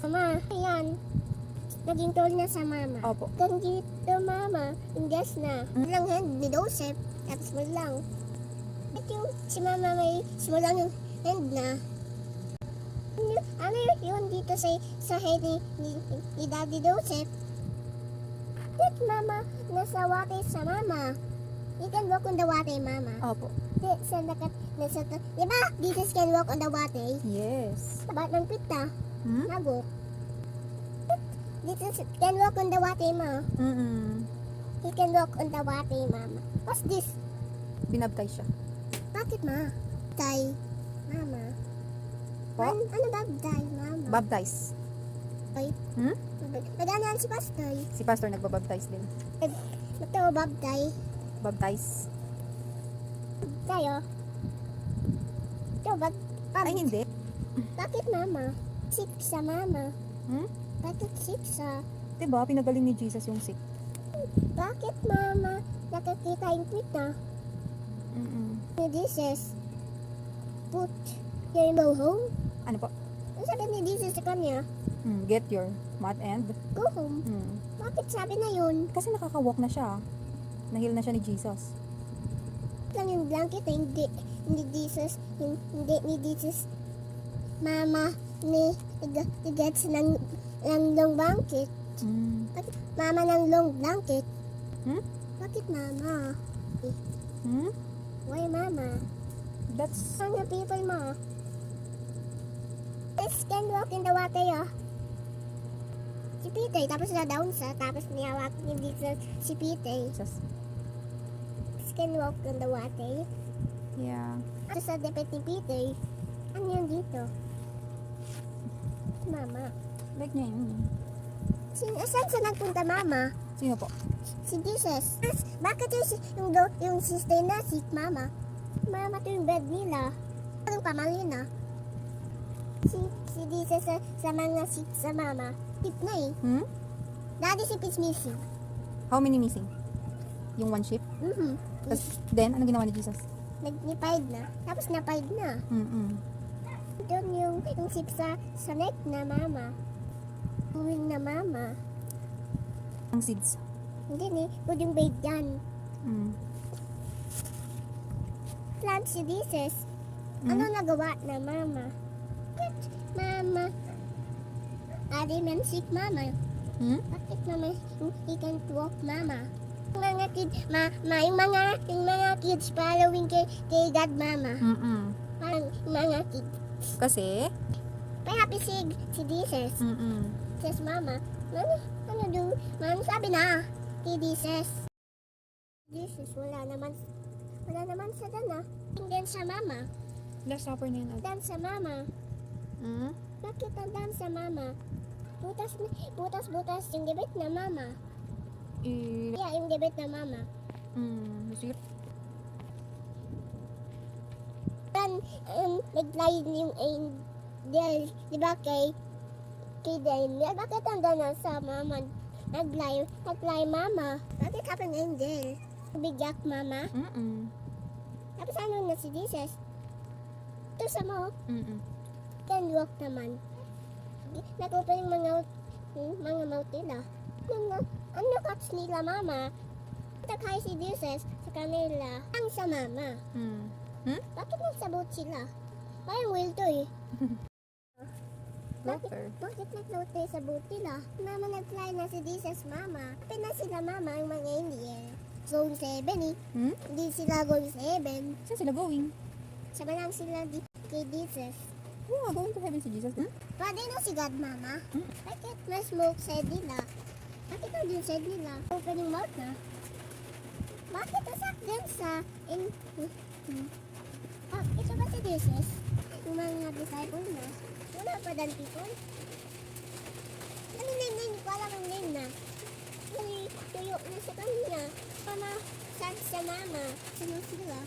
Mama, ayan. Naging tol na sa mama. Opo. Kung dito, mama, inggas na. Lang hand ni Joseph, tapos mo lang. At yung si mama may small lang yung hand na. Ano yun dito sa head ni Daddy Joseph? That mama, nasa water sa mama. You can walk on the water, mama. Opo. Diba, Jesus can walk on the water? Yes. Ba't ng pita? Hmm? Nago. Jesus can walk on the water, ma. He can walk on the water, mama. What's this? Binabtay siya. Bakit, ma? Tay, mama. Po? Ano babday, mama? Baptize. Ay, Hmm? nag-ano si Pastor? Si pastor nagbabaptize din. Ito, babday. Baptize. Tayo. Ito, Ay, hindi. Bakit, mama? Sick sa mama. Hmm? Bakit sick sa? Diba, pinagaling ni Jesus yung sick. Bakit, mama? Nakakita yung pita ni Jesus. Put your go home. Ano po? Ano sabi ni Jesus sa kanya? Get your mat and. Go home. Bakit sabi na yun? Kasi nakaka-walk na siya. Nahil na siya ni Jesus. Lang yung blanket, hindi Jesus, hindi ni Jesus. Mama, ni gets ng long blanket. Bakit mama ng long blanket? Bakit mama? Why mama? That's... Ano people mo? This can walk in the water, oh. Si Peter, tapos na down sa, tapos niyawak ni Jesus si Peter. Jesus. This can walk in the water. Yeah. Ito sa depet ni Peter. Ano yun dito? Mama. Like niya yun. Saan sa nagpunta, mama? Sino po? Si Jesus. Bakit yung sister na sick, mama? Mama, ito yung bed nila. Anong pamali na? Si Jesus sa mga sick sa mama. Tip na eh. Daddy si is missing. How many missing? Yung one sheep? Tapos, then, ano ginawa ni Jesus? Nagnipaid na. Tapos napaid na. Doon yung sip sa neck na mama. Uwing na mama. Ang seeds. Hindi ni, good yung bait yan. Plant si Jesus. Ano nagawa na mama? Mama. Adi man sick mama. Bakit mama he can't walk mama? Mga kid, yung mga kids following kay God mama. Parang mga kids. Kasi? May happy si Jesus. Says mama, ano do? Mama sabi na, kay Jesus. Jesus, wala naman sa dana. Tingnan sa mama. Last supper na yun. Dan sa mama. Bakit ang dan sa mama? Butas yung debit na mama. Yeah, yung debit na mama. Masir. Dan, nag-fly yung angel. Diba kay Daniel? Bakit ang dan sa mama? Nag-fly mama. Bakit kapag angel? Bigyak mama? Tapos ano na si Jesus? Ito sa mo? Can walk naman. Nakupa yung mga mouth nila. Ano cuts nila mama? Takay si Jesus sa kanila. Ang sa mama. Bakit nagsabot sila? Parang will to eh. Bakit nag-floater sa boat nila? Mama nag-fly na si Jesus mama. Kapit na sila mama yung mga Indian. Zone 7 eh. Hindi sila going 7. Saan sila going? Sama lang sila kay Jesus. Going to heaven si Jesus. Pwede na si God, mama. Bakit na smoke side nila? Bakit na din side nila? Open yung mouth na. Bakit nasak din sa ito ba si Jesus? Yung mga disciple na. Wala pa dan people. Ano name ko alam ang name na. Tuyo na sa kanya. Mama, sad sa mama. Sino sila?